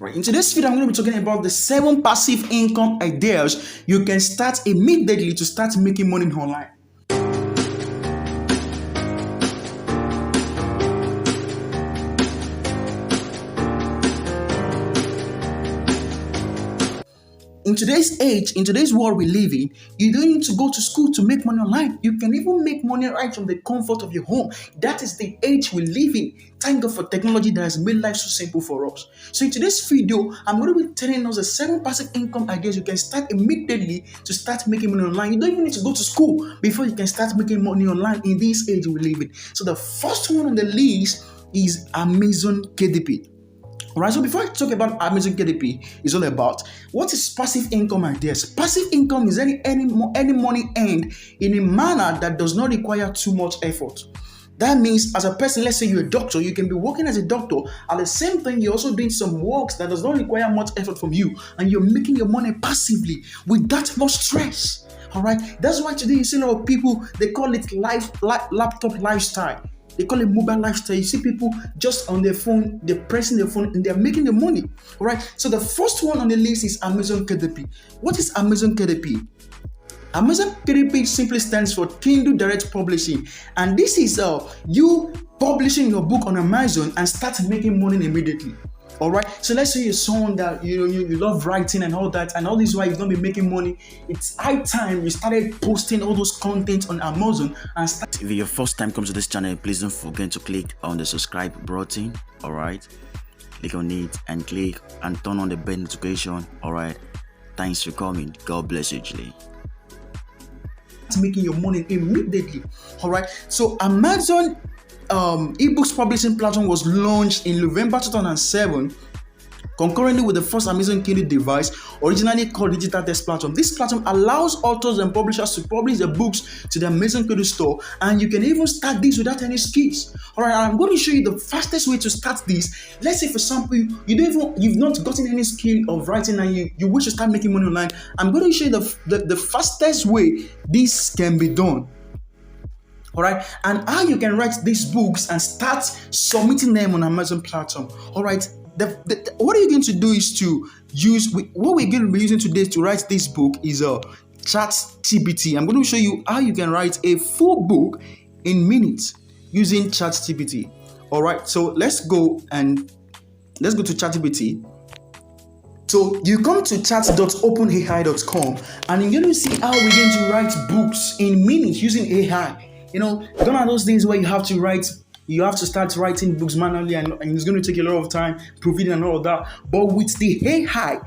Right. In today's video, I'm going to be talking about the 7 passive income ideas you can start immediately to start making money online. In today's age, in today's world we live in, you don't need to go to school to make money online. You can even make money right from the comfort of your home. That is the age we live in. Thank God for technology that has made life so simple for us. So in today's video, I'm going to be telling us the 7 passive income ideas you can start immediately to start making money online. You don't even need to go to school before you can start making money online in this age we live in. So the first one on the list is Amazon KDP. Alright, so before I talk about Amazon KDP, it's all about what is passive income ideas. Passive income is any money earned in a manner that does not require too much effort. That means as a person, let's say you're a doctor, you can be working as a doctor. At the same time, you're also doing some works that does not require much effort from you, and you're making your money passively without much stress. Alright, that's why today you see a lot of people, they call it laptop lifestyle. They call it mobile lifestyle. You see people just on their phone, they're pressing their phone and they're making the money. All right. So the first one on the list is Amazon KDP. What is Amazon KDP? Amazon KDP simply stands for Kindle Direct Publishing. And this is you publishing your book on Amazon and start making money immediately. All right. So let's say you're someone that you love writing and all that, and all this while you've not been making money. It's high time you started posting all those content on Amazon and start. If your first time comes to this channel, please don't forget to click on the subscribe button. All right. Click on it and click and turn on the bell notification. All right. Thanks for coming. God bless you, Julie. Making your money immediately. All right. So Amazon ebooks publishing platform was launched in November 2007, concurrently with the first Amazon Kindle device, originally called Digital Text Platform. This platform allows authors and publishers to publish their books to the Amazon Kindle store, and you can even start this without any skills. All right, I'm going to show you the fastest way to start this. Let's say, for example, you've not gotten any skill of writing and you wish to start making money online. I'm going to show you the fastest way this can be done. All right, and how you can write these books and start submitting them on Amazon platform. All right, what are you going to do is to use what we're going to be using today to write this book is ChatGPT. I'm going to show you how you can write a full book in minutes using ChatGPT. All right, so let's go to ChatGPT. So you come to chat.openai.com and you're going to see how we're going to write books in minutes using AI. Gone are those days where you have to start writing books manually and it's going to take a lot of time, proofreading and all of that. But with the AI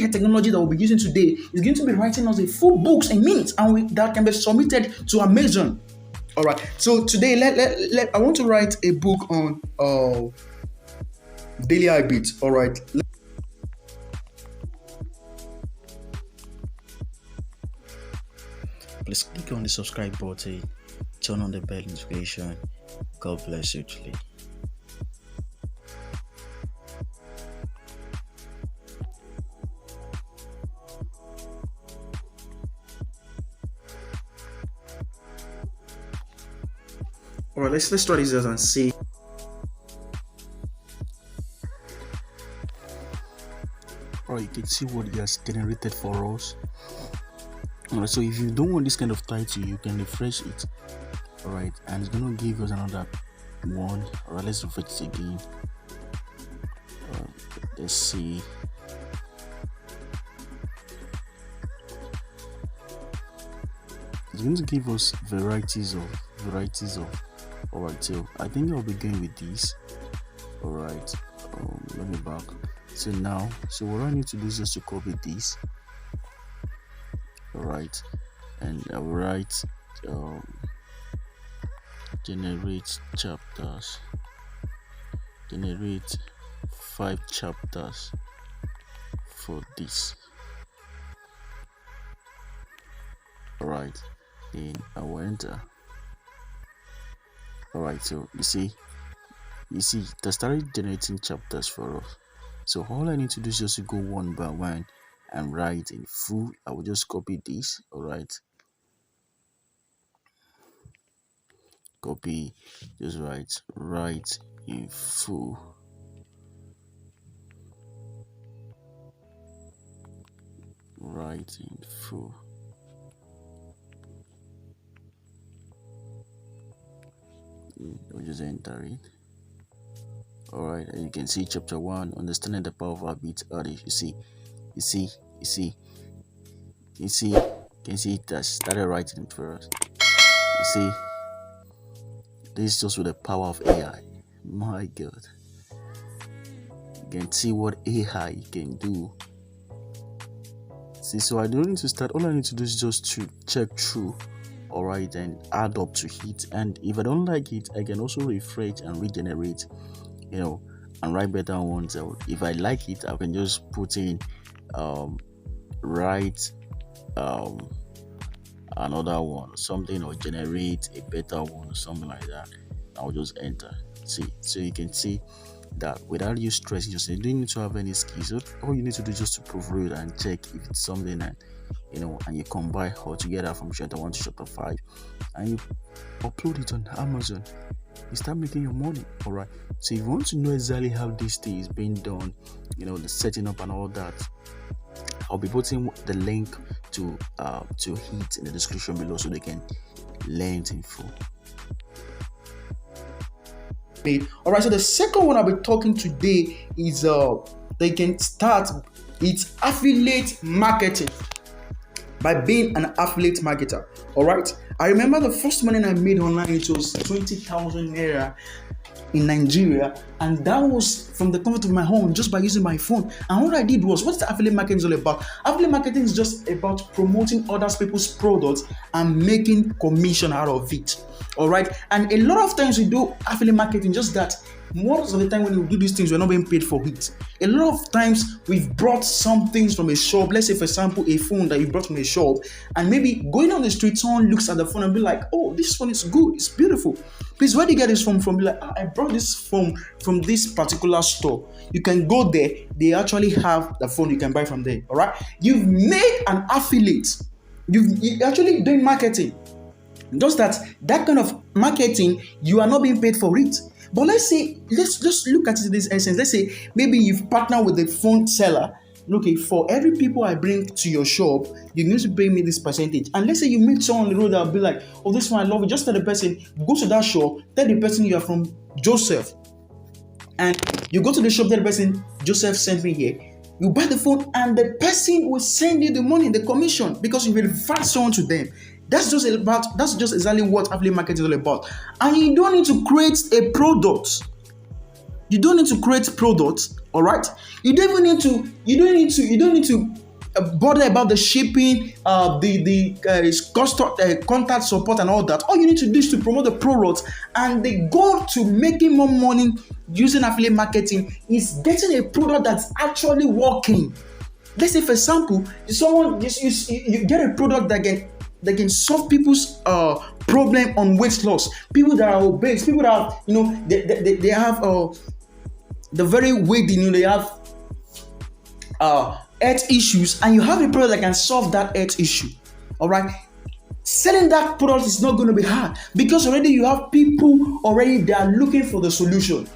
technology that we'll be using today, is going to be writing us a full books in minutes and that can be submitted to Amazon. All right. So today, I want to write a book on daily habits. All right. Please click on the subscribe button, turn on the bell notification. God bless you, Julie. All right, let's try this out and see. All right, you can see what it has generated for us. Alright, so if you don't want this kind of title, you can refresh it. Alright, and it's gonna give us another one. Alright, let's refresh it again. Let's see. It's going to give us varieties of. Alright, so I think I'll be going with this. Alright, let me back. So now, what I need to do is just to copy this. Alright, and I will write generate 5 chapters for this. Alright, then I will enter. Alright, so you see it started generating chapters for us. So all I need to do is just to go one by one and write in full. I will just copy this. All right, copy, just write in full. writing full. We'll just enter it. Alright, and you can see chapter 1, understanding the power of habits. You see, you can see it has started writing it for us. You see, this is just with the power of AI. My God, you can see what AI can do. See, so I don't need to start. All I need to do is just to check through, alright, and add up to it. And if I don't like it, I can also refresh and regenerate, and write better ones. So if I like it, I can just put in write another one, something, or generate a better one, or something like that. I'll just enter. See, so you can see that without you stressing yourself, you don't need to have any skills. All you need to do is just to proofread and check if it's something that and you combine all together from chapter 1 to chapter 5, and you upload it on Amazon. You start making your money. Alright, so if you want to know exactly how this thing is being done, the setting up and all that, I'll be putting the link to it in the description below so they can learn it in full. Alright, so the second one I'll be talking today is they can start its affiliate marketing by being an affiliate marketer. Alright, I remember the first money I made online, it was 20,000 naira in Nigeria, and that was from the comfort of my home, just by using my phone. And what I did was, what's the affiliate marketing all about? Affiliate marketing is just about promoting other people's products and making commission out of it. Alright, and a lot of times we do affiliate marketing, just that most of the time when we do these things, we're not being paid for it. A lot of times we've brought some things from a shop, let's say for example a phone that you brought from a shop, and maybe going on the street, someone looks at the phone and be like, oh, this phone is good, it's beautiful, please, where do you get this phone from? Be like, I brought this phone from this particular store. You can go there, they actually have the phone, you can buy from there. All right, you've made an affiliate, you're actually doing marketing. Just that kind of marketing, you are not being paid for it. But let's just look at it in this essence. Let's say maybe you've partnered with the phone seller. Okay, for every people I bring to your shop, you need to pay me this percentage. And let's say you meet someone on the road that will be like, oh, this one I love it. Just tell the person, go to that shop, tell the person you are from Joseph. And you go to the shop, tell the person, Joseph sent me here. You buy the phone and the person will send you the money, the commission, because you will refer someone to them. That's just exactly what affiliate marketing is all about. And you don't need to create a product. You don't need to create products, all right? You don't need to bother about the shipping, the contact support and all that. All you need to do is to promote the product, and the goal to making more money using affiliate marketing is getting a product that's actually working. Let's say for example, you get a product that can solve people's problem on weight loss. People that are obese, people that are, they have the very weight, they have health issues, and you have a product that can solve that health issue. All right, selling that product is not going to be hard, because already you have people already that are looking for the solution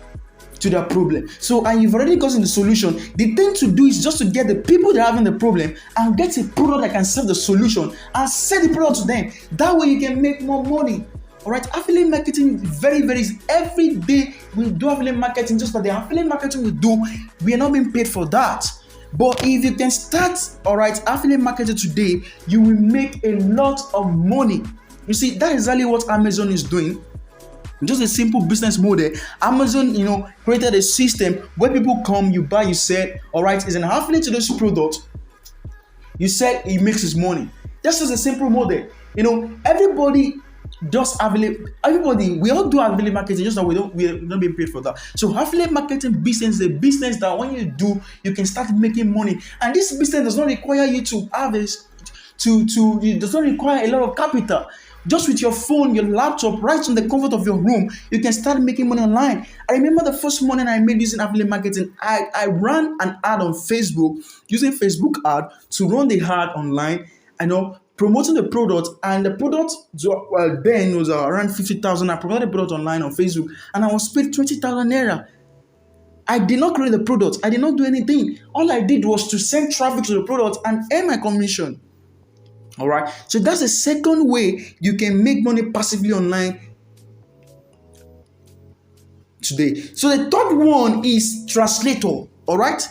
to their problem. So, and you've already gotten the solution. The thing to do is just to get the people that are having the problem and get a product that can solve the solution and sell the product to them. That way you can make more money. All right, affiliate marketing is very, very easy. Every day we do affiliate marketing, just for the affiliate marketing we do, we are not being paid for that. But if you can start, all right, affiliate marketing today, you will make a lot of money. You see, that is exactly what Amazon is doing. Just a simple business model. Amazon, created a system where people come, you buy, you sell. All right, it's an affiliate to this product. You sell, he makes his money. That's just a simple model. Everybody does affiliate. We all do affiliate marketing, just that we're not being paid for that. So affiliate marketing business is a business that when you do, you can start making money. And this business does not require you to have this. It does not require a lot of capital. Just with your phone, your laptop, right from the comfort of your room, you can start making money online. I remember the first money I made using affiliate marketing. I ran an ad on Facebook, using Facebook ad to run the ad online, promoting the product. And the product then was around 50,000. I promoted the product online on Facebook, and I was paid 20,000 naira. I did not create the product. I did not do anything. All I did was to send traffic to the product and earn my commission. All right. So that's the second way you can make money passively online today. So the third one is translator. All right.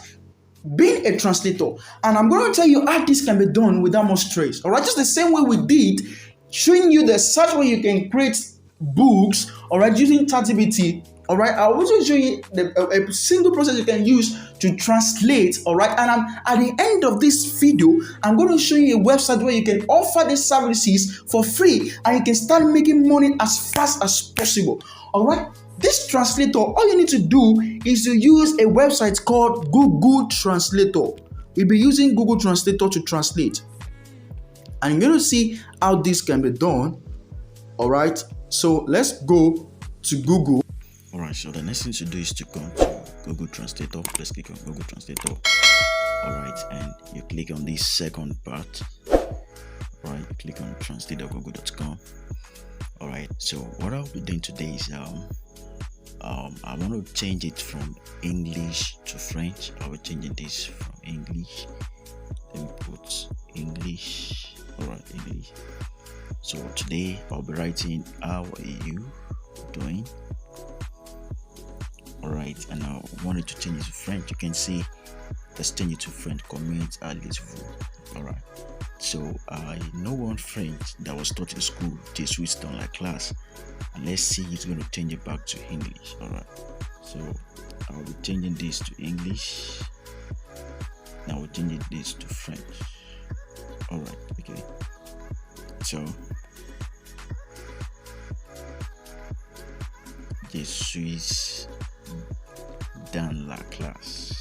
Being a translator. And I'm going to tell you how this can be done without much stress. All right. Just the same way we did, showing you the search where you can create books, all right, using ChatGPT. All right, I'll also show you a single process you can use to translate. All right, and at the end of this video, I'm going to show you a website where you can offer these services for free and you can start making money as fast as possible. All right, this translator, all you need to do is to use a website called Google Translator. We'll be using Google Translator to translate, and you're going to see how this can be done. All right, so let's go to Google. All right, so the next thing to do is to come to Google Translator. Let's click on Google Translator. All right, and you click on this second part. All right, you click on translate.google.com. All right, so what I'll be doing today is I want to change it from English to French. I'll be changing this from English. Let me put English. All right, English. So today I'll be writing, how are you doing? Alright, and I wanted to change it to French. You can see let's change it to French. 𝐸𝐴𝐷𝐴𝐷𝐴𝐷. Alright, so I know one French that was taught in school, J-Swiss online class, and let's see it's going to change it back to English. Alright, so I'll be changing this to English. Now we're changing this to French. Alright, okay, so J-Swiss dans la classe.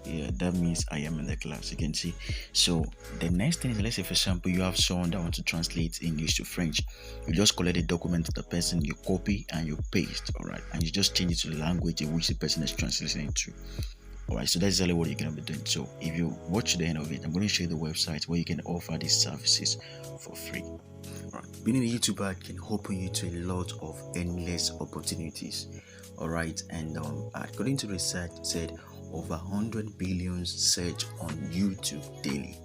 Yeah, that means I am in the class. You can see. So the next thing is, let's say for example you have someone that wants to translate English to French. You just collect the document to the person, you copy and you paste. All right, and you just change it to the language in which the person is translating into. All right, so that's exactly what you're gonna be doing. So if you watch the end of it, I'm going to show you the website where you can offer these services for free. All right, being a YouTuber can open you to a lot of endless opportunities. All right, and according to research, said over 100 billion search on YouTube daily,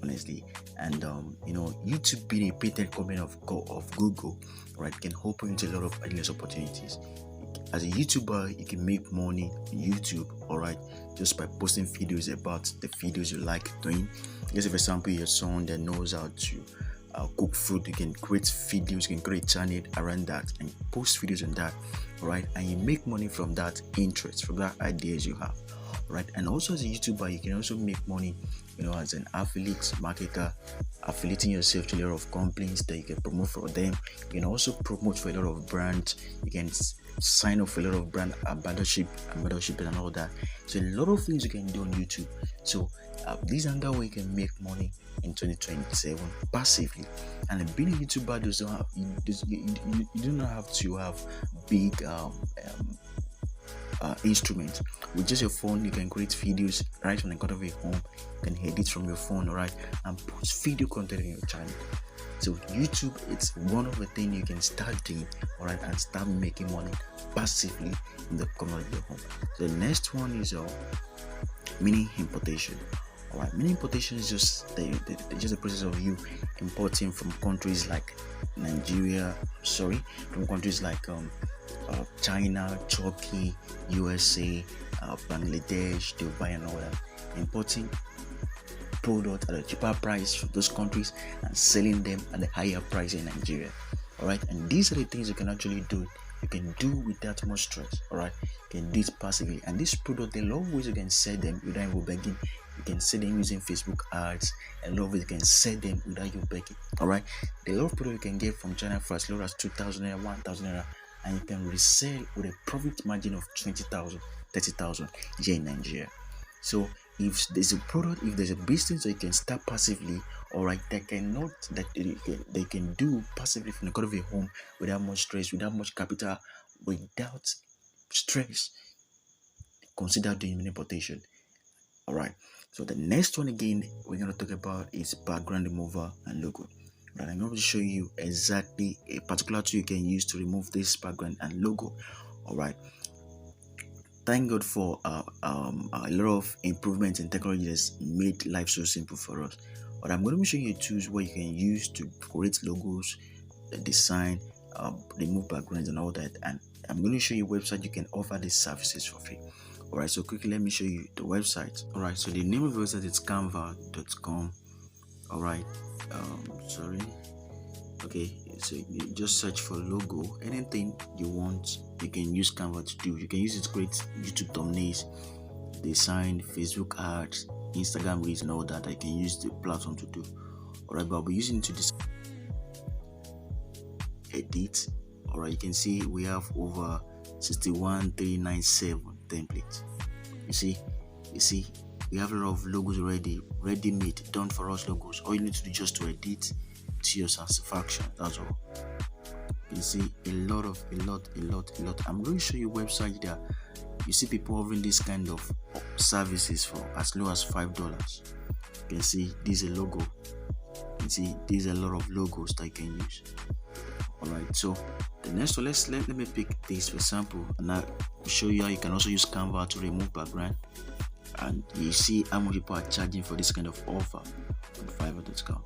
honestly. And YouTube being a patent company of Google, right, can open you to a lot of endless opportunities. As a YouTuber, you can make money on YouTube, all right, just by posting videos about the videos you like doing. Let's say for example you're someone that knows how to cook food. You can create videos, you can create a channel around that and post videos on that, right? And you make money from that interest, from that ideas you have, right? And also as a YouTuber, you can also make money, as an affiliate marketer, affiliating yourself to a lot of companies that you can promote for them. You can also promote for a lot of brands. You can sign up for a lot of brand ambassadorship and all that. So a lot of things you can do on YouTube. So these are the way you can make money in 2027 passively. And being a YouTuber does not have, you do not have to have big instruments. With just your phone, you can create videos right from the comfort of your home. You can edit from your phone, right, and post video content in your channel. So YouTube, it's one of the things you can start doing, all right, and start making money passively in the comfort of your home. So the next one is mini importation. All right, mini importation is just the process of you importing from countries like from countries like China, Turkey, USA, Bangladesh, Dubai, and all that. Importing product at a cheaper price from those countries and selling them at a higher price in Nigeria. All right, and these are the things you can actually do. You can do without much stress. All right, you can do it passively. And this product, there are a lot of ways you can sell them without even begging. You can sell them using Facebook ads, and a lot of ways you can sell them without you begging. All right, there are a lot of products you can get from China for as low as 2,000 naira, 1,000 naira, and you can resell with a profit margin of 20,000, 30,000 here in Nigeria. So if there's a product, if there's a business that you can start passively, all right, they can do passively from the comfort of your home without much stress, without much capital, without stress, consider doing importation. All right, so the next one again we're going to talk about is background remover and logo. But I'm going to show you exactly a particular tool you can use to remove this background and logo. All right, thank God for a lot of improvements in technology that's made life so simple for us. But I'm going to be showing you tools where you can use to create logos, design, remove backgrounds and all that. And I'm going to show you a website you can offer these services for free. Alright, so quickly let me show you the website. Alright, so the name of the website is canva.com. Alright, sorry. Okay, so you just search for logo, anything you want, you can use Canva to do. You can use it to create YouTube thumbnails, design, Facebook ads, Instagram reels, and all that. I can use the platform to do. Alright, but I'll be using it to edit. Alright, you can see we have over 61,397 templates. You see, we have a lot of logos already, ready-made, done for us logos. All you need to do just to edit to your satisfaction. That's all. You see a lot. I'm going to show you a website that you see people offering this kind of services for as low as $5. You can see this is a logo. You see there's a lot of logos that you can use. Alright, so the next one, let me pick this for example, and I'll show you how you can also use Canva to remove background, and you see how much people are charging for this kind of offer on fiverr.com.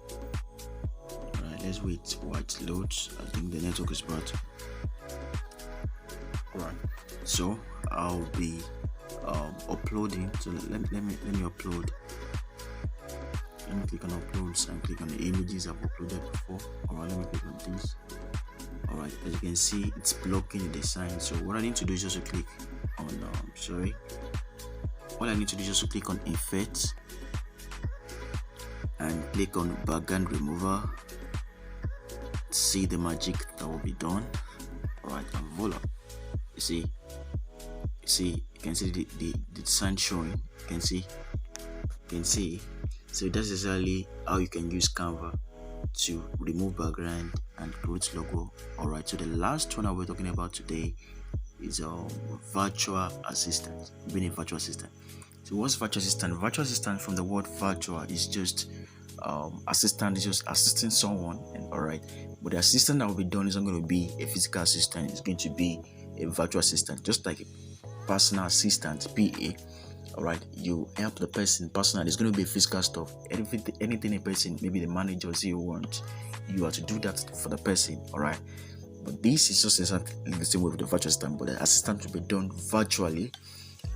Alright, let's wait while it loads. I think the network is bad. Alright, so I'll be uploading. So let me upload. Let me click on uploads and click on the images I've uploaded before. Alright, let me click on this. Alright, as you can see, it's blocking the design. So what I need to do is just to click on all I need to do is just to click on effects and click on background remover. See the magic that will be done. Alright, and voila. You can see the design showing. You can see. So that's exactly how you can use Canva to remove background and create logo. Alright, so the last one that we're talking about today is virtual assistant. Being a virtual assistant. So what's virtual assistant? Virtual assistant, from the word virtual, is just assistant is just assisting someone. And alright, but the assistant that will be done is not going to be a physical assistant. It's going to be a virtual assistant, just like a personal assistant, PA. Alright, you help the person personally. It's going to be physical stuff. Anything a person, maybe the manager you want, you are to do that for the person. Alright, but this is just exactly the same way with the virtual assistant, but the assistant will be done virtually,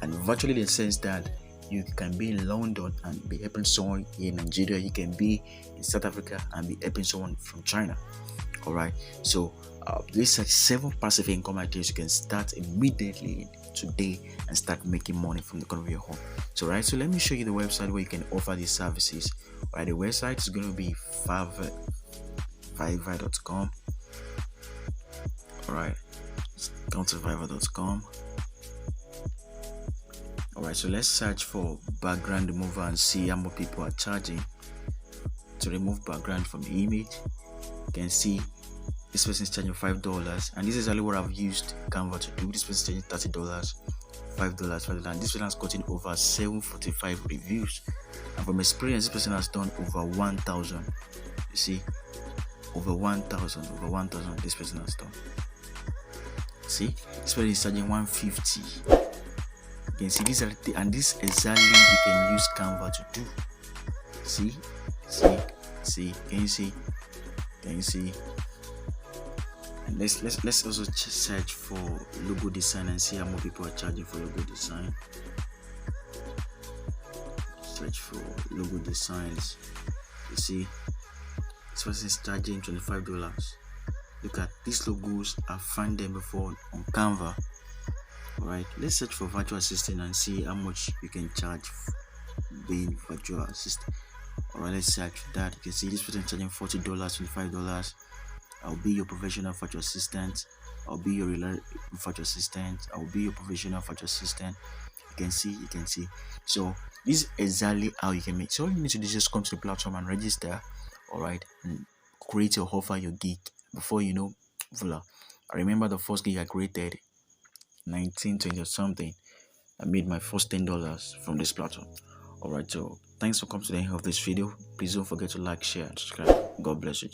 and virtually in the sense that you can be in London and be helping someone in Nigeria. You can be in South Africa and be helping someone from China. Alright, so these are 7 passive income ideas you can start immediately today and start making money from the comfort of your home. So so let me show you the website where you can offer these services. Alright, the website is going to be fiverr.com. Alright, come to fiverr.com. Alright, so let's search for background remover and see how much people are charging to remove background from the image. You can see this person is charging $5, and this is exactly what I've used Canva to do. This person is charging $30, $5, and this person has gotten over 745 reviews. And from experience, this person has done over 1,000. You see, over 1,000 this person has done. See, this person is charging 150. You can see this, and this exactly you can use Canva to do. See, can you see? And let's also search for logo design and see how more people are charging for logo design. Search for logo designs. You see, this person is charging $25. Look at these logos. I found them before on Canva. Alright, let's search for virtual assistant and see how much you can charge being virtual assistant. Alright, let's search for that. You can see this person charging $40, $25. I'll be your professional virtual assistant. I'll be your virtual assistant. I'll be your professional virtual assistant. You can see. So this is exactly how you can make. So all you need to do is just come to the platform and register. Alright, and create your offer, your gig. Before you know, voila. I remember the first gig I created, 1920 or something. I made my first $10 from this platform. Alright, so thanks for coming to the end of this video. Please don't forget to like, share, and subscribe. God bless you.